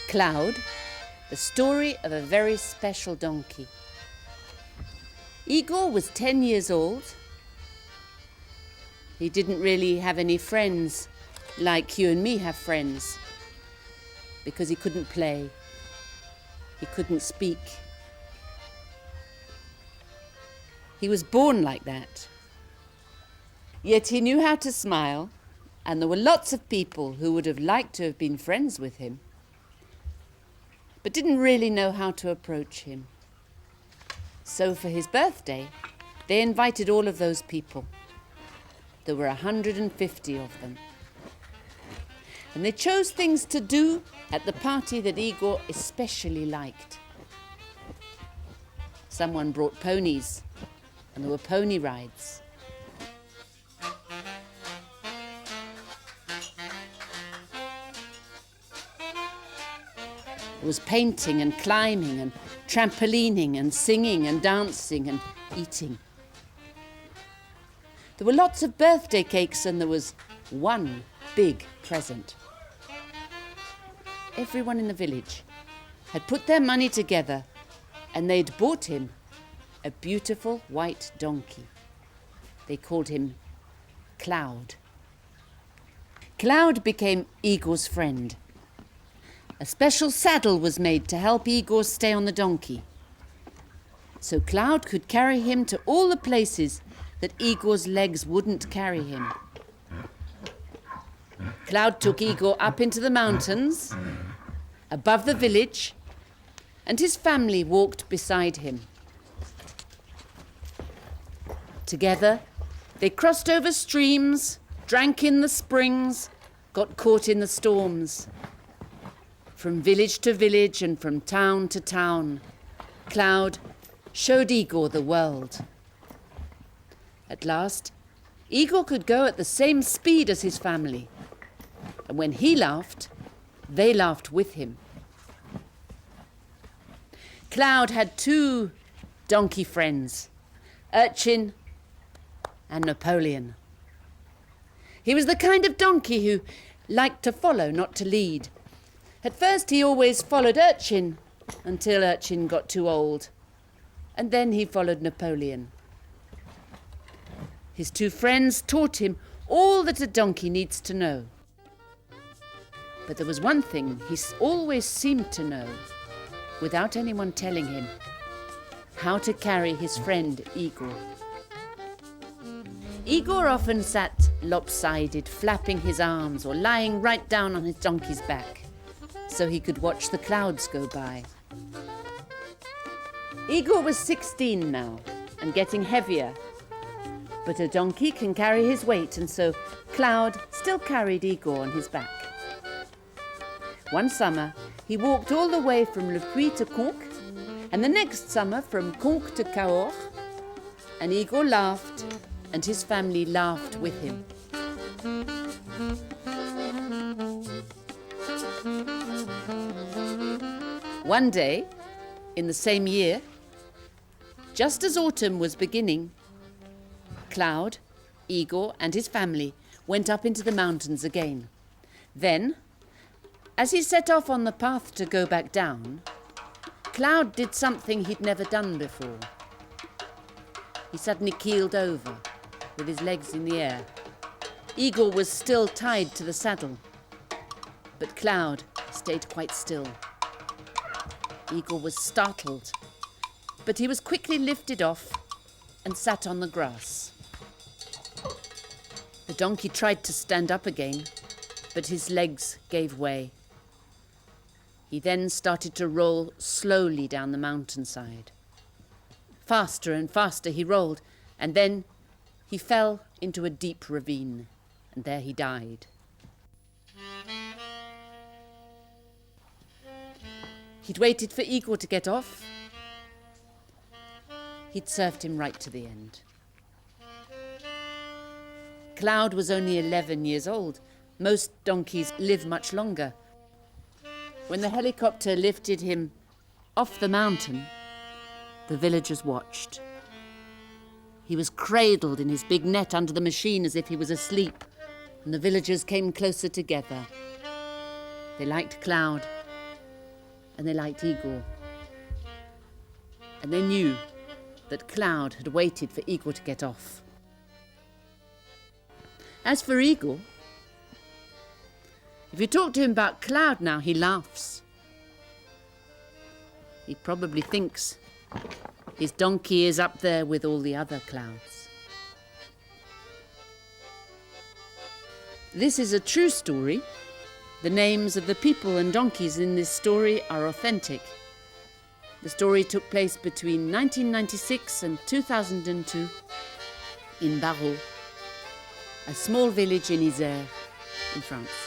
Cloud, the story of a very special donkey. Igor was 10 years old. He didn't really have any friends like you and me have friends, because he couldn't play, he couldn't speak. He was born like that. Yet he knew how to smile, and there were lots of people who would have liked to have been friends with him, but didn't really know how to approach him. So for his birthday, they invited all of those people. There were 150 of them. And they chose things to do at the party that Igor especially liked. Someone brought ponies, and there were pony rides. There was painting and climbing and trampolining and singing and dancing and eating. There were lots of birthday cakes, and there was one big present. Everyone in the village had put their money together, and they'd bought him a beautiful white donkey. They called him Cloud. Cloud became Igor's friend. A special saddle was made to help Igor stay on the donkey, so Cloud could carry him to all the places that Igor's legs wouldn't carry him. Cloud took Igor up into the mountains, above the village, and his family walked beside him. Together, they crossed over streams, drank in the springs, got caught in the storms. From village to village and from town to town, Cloud showed Igor the world. At last, Igor could go at the same speed as his family, and when he laughed, they laughed with him. Cloud had two donkey friends, Urchin and Napoleon. He was the kind of donkey who liked to follow, not to lead. At first he always followed Urchin until Urchin got too old, and then he followed Napoleon. His two friends taught him all that a donkey needs to know. But there was one thing he always seemed to know, without anyone telling him: how to carry his friend Igor. Igor often sat lopsided, flapping his arms or lying right down on his donkey's back, so he could watch the clouds go by. Igor was 16 now and getting heavier, but a donkey can carry his weight, and so Cloud still carried Igor on his back. One summer, he walked all the way from Le Puits to Conques, and the next summer from Conques to Cahors, and Igor laughed, and his family laughed with him. One day, in the same year, just as autumn was beginning, Cloud, Igor, and his family went up into the mountains again. Then, as he set off on the path to go back down, Cloud did something he'd never done before. He suddenly keeled over, with his legs in the air. Igor was still tied to the saddle, but Cloud stayed quite still. Igor was startled, but he was quickly lifted off and sat on the grass. The donkey tried to stand up again, but his legs gave way. He then started to roll slowly down the mountainside. Faster and faster he rolled, and then he fell into a deep ravine, and there he died. He'd waited for Igor to get off. He'd served him right to the end. Cloud was only 11 years old. Most donkeys live much longer. When the helicopter lifted him off the mountain, the villagers watched. He was cradled in his big net under the machine as if he was asleep, and the villagers came closer together. They liked Cloud, and they liked Igor. And they knew that Cloud had waited for Igor to get off. As for Igor, if you talk to him about Cloud now, he laughs. He probably thinks his donkey is up there with all the other clouds. This is a true story. The names of the people and donkeys in this story are authentic. The story took place between 1996 and 2002 in Barrault, a small village in Isère, in France.